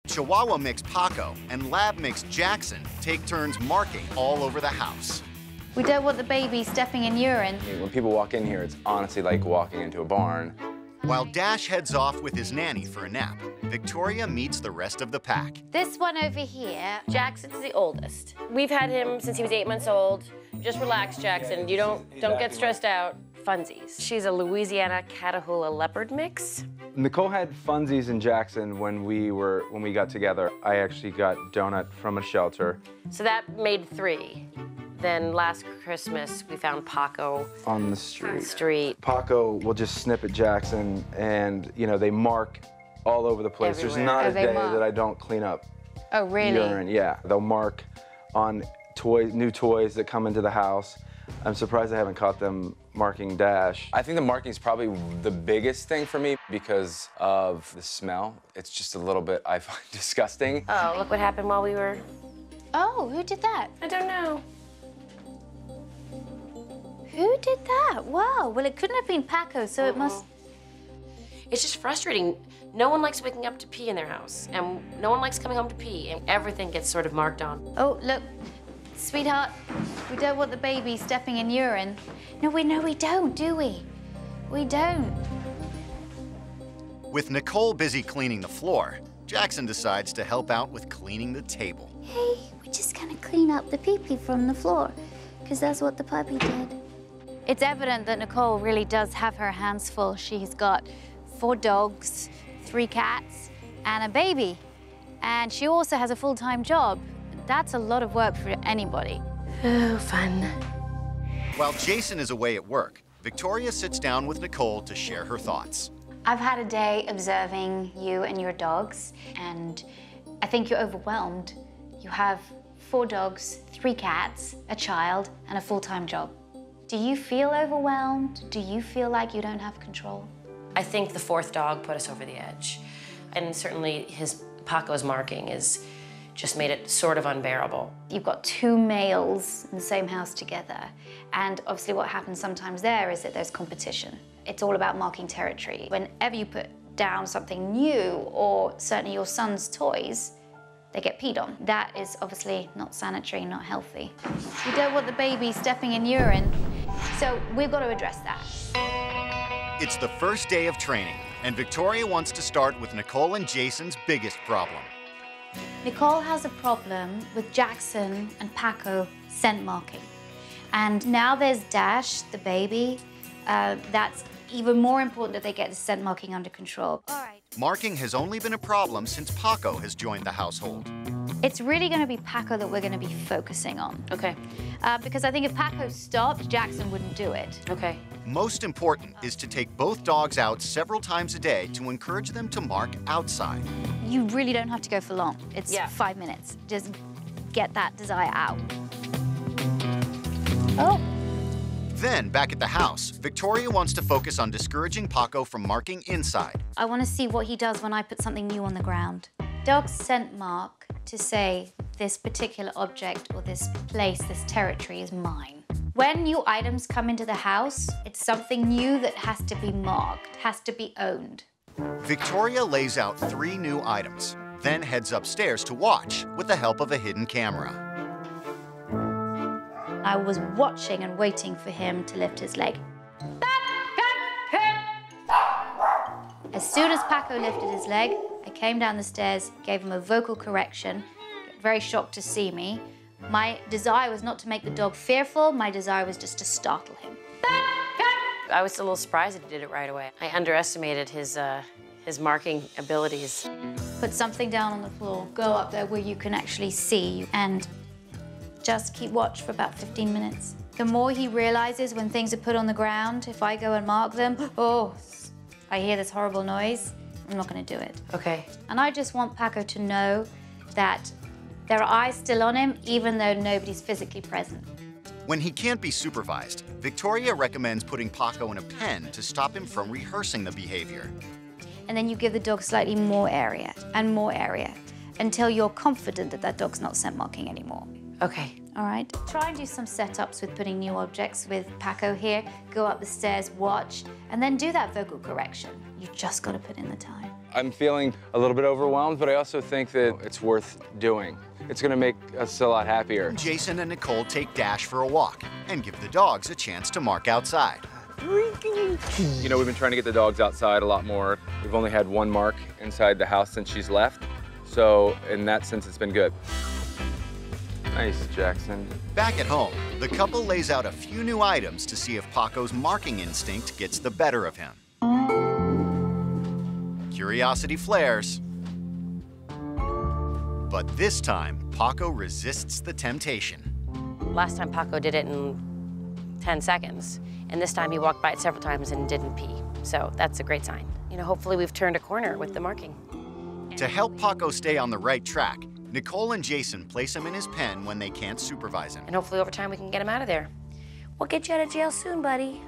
Chihuahua mix Pacco and lab mix Jackson take turns marking all over the house. We don't want the baby stepping in urine. When people walk in here, it's honestly like walking into a barn. While Dash heads off with his nanny for a nap, Victoria meets the rest of the pack. This one over here, Jackson's the oldest. We've had him since he was 8 months old. Just relax, Jackson. You don't get stressed out. Funsies. She's a Louisiana Catahoula leopard mix. Nicole had funsies in Jackson when we got together. I actually got Donut from a shelter. So that made 3. Then last Christmas, we found Pacco On the street. Pacco will just snip at Jackson, and you know they mark all over the place. Everywhere. There's not a day mark. that I don't clean up Oh, really? urine. Yeah, they'll mark on new toys that come into the house. I'm surprised I haven't caught them marking Dash. I think the marking is probably the biggest thing for me because of the smell. It's just a little bit, I find, disgusting. Oh, look what happened while we were... Oh, who did that? I don't know. Who did that? Wow. Well, it couldn't have been Pacco, so it must... It's just frustrating. No one likes waking up to pee in their house, and no one likes coming home to pee, and everything gets sort of marked on. Oh, look. Sweetheart, we don't want the baby stepping in urine. No, we don't, do we? We don't. With Nicole busy cleaning the floor, Jackson decides to help out with cleaning the table. Hey, we're just gonna clean up the pee-pee from the floor, because that's what the puppy did. It's evident that Nicole really does have her hands full. She's got 4 dogs, 3 cats, and a baby. And she also has a full-time job. That's a lot of work for anybody. Oh, fun. While Jason is away at work, Victoria sits down with Nicole to share her thoughts. I've had a day observing you and your dogs, and I think you're overwhelmed. You have 4 dogs, 3 cats, a child, and a full-time job. Do you feel overwhelmed? Do you feel like you don't have control? I think the 4th dog put us over the edge. And certainly Pacco's marking just made it sort of unbearable. You've got 2 males in the same house together, and obviously what happens sometimes there is that there's competition. It's all about marking territory. Whenever you put down something new, or certainly your son's toys, they get peed on. That is obviously not sanitary, not healthy. We don't want the baby stepping in urine, so we've got to address that. It's the first day of training, and Victoria wants to start with Nicole and Jason's biggest problem. Nicole has a problem with Jackson and Pacco scent marking. And now there's Dash, the baby. That's even more important that they get the scent marking under control. All right. Marking has only been a problem since Pacco has joined the household. It's really going to be Pacco that we're going to be focusing on. Okay. Because I think if Pacco stopped, Jackson wouldn't do it. Okay. Most important is to take both dogs out several times a day to encourage them to mark outside. You really don't have to go for long. It's 5 minutes. Just get that desire out. Oh. Then, back at the house, Victoria wants to focus on discouraging Pacco from marking inside. I want to see what he does when I put something new on the ground. Dogs scent mark to say this particular object or this place, this territory is mine. When new items come into the house, it's something new that has to be marked, has to be owned. Victoria lays out 3 new items, then heads upstairs to watch with the help of a hidden camera. I was watching and waiting for him to lift his leg. As soon as Pacco lifted his leg, I came down the stairs, gave him a vocal correction, very shocked to see me. My desire was not to make the dog fearful, my desire was just to startle him. I was a little surprised that he did it right away. I underestimated his marking abilities. Put something down on the floor, go up there where you can actually see, and just keep watch for about 15 minutes. The more he realizes when things are put on the ground, if I go and mark them, oh, I hear this horrible noise, I'm not gonna do it. Okay. And I just want Pacco to know that there are eyes still on him, even though nobody's physically present. When he can't be supervised, Victoria recommends putting Pacco in a pen to stop him from rehearsing the behavior. And then you give the dog slightly more area and more area until you're confident that that dog's not scent marking anymore. Okay. All right? Try and do some setups with putting new objects with Pacco here. Go up the stairs, watch, and then do that vocal correction. You just got to put in the time. I'm feeling a little bit overwhelmed, but I also think that it's worth doing. It's gonna make us a lot happier. Jason and Nicole take Dash for a walk and give the dogs a chance to mark outside. You know, we've been trying to get the dogs outside a lot more. We've only had one mark inside the house since she's left. So in that sense, it's been good. Nice, Jackson. Back at home, the couple lays out a few new items to see if Pacco's marking instinct gets the better of him. Curiosity flares. But this time, Pacco resists the temptation. Last time Pacco did it in 10 seconds, and this time he walked by it several times and didn't pee. So that's a great sign. You know, hopefully we've turned a corner with the marking. To help Pacco stay on the right track, Nicole and Jason place him in his pen when they can't supervise him. And hopefully over time we can get him out of there. We'll get you out of jail soon, buddy.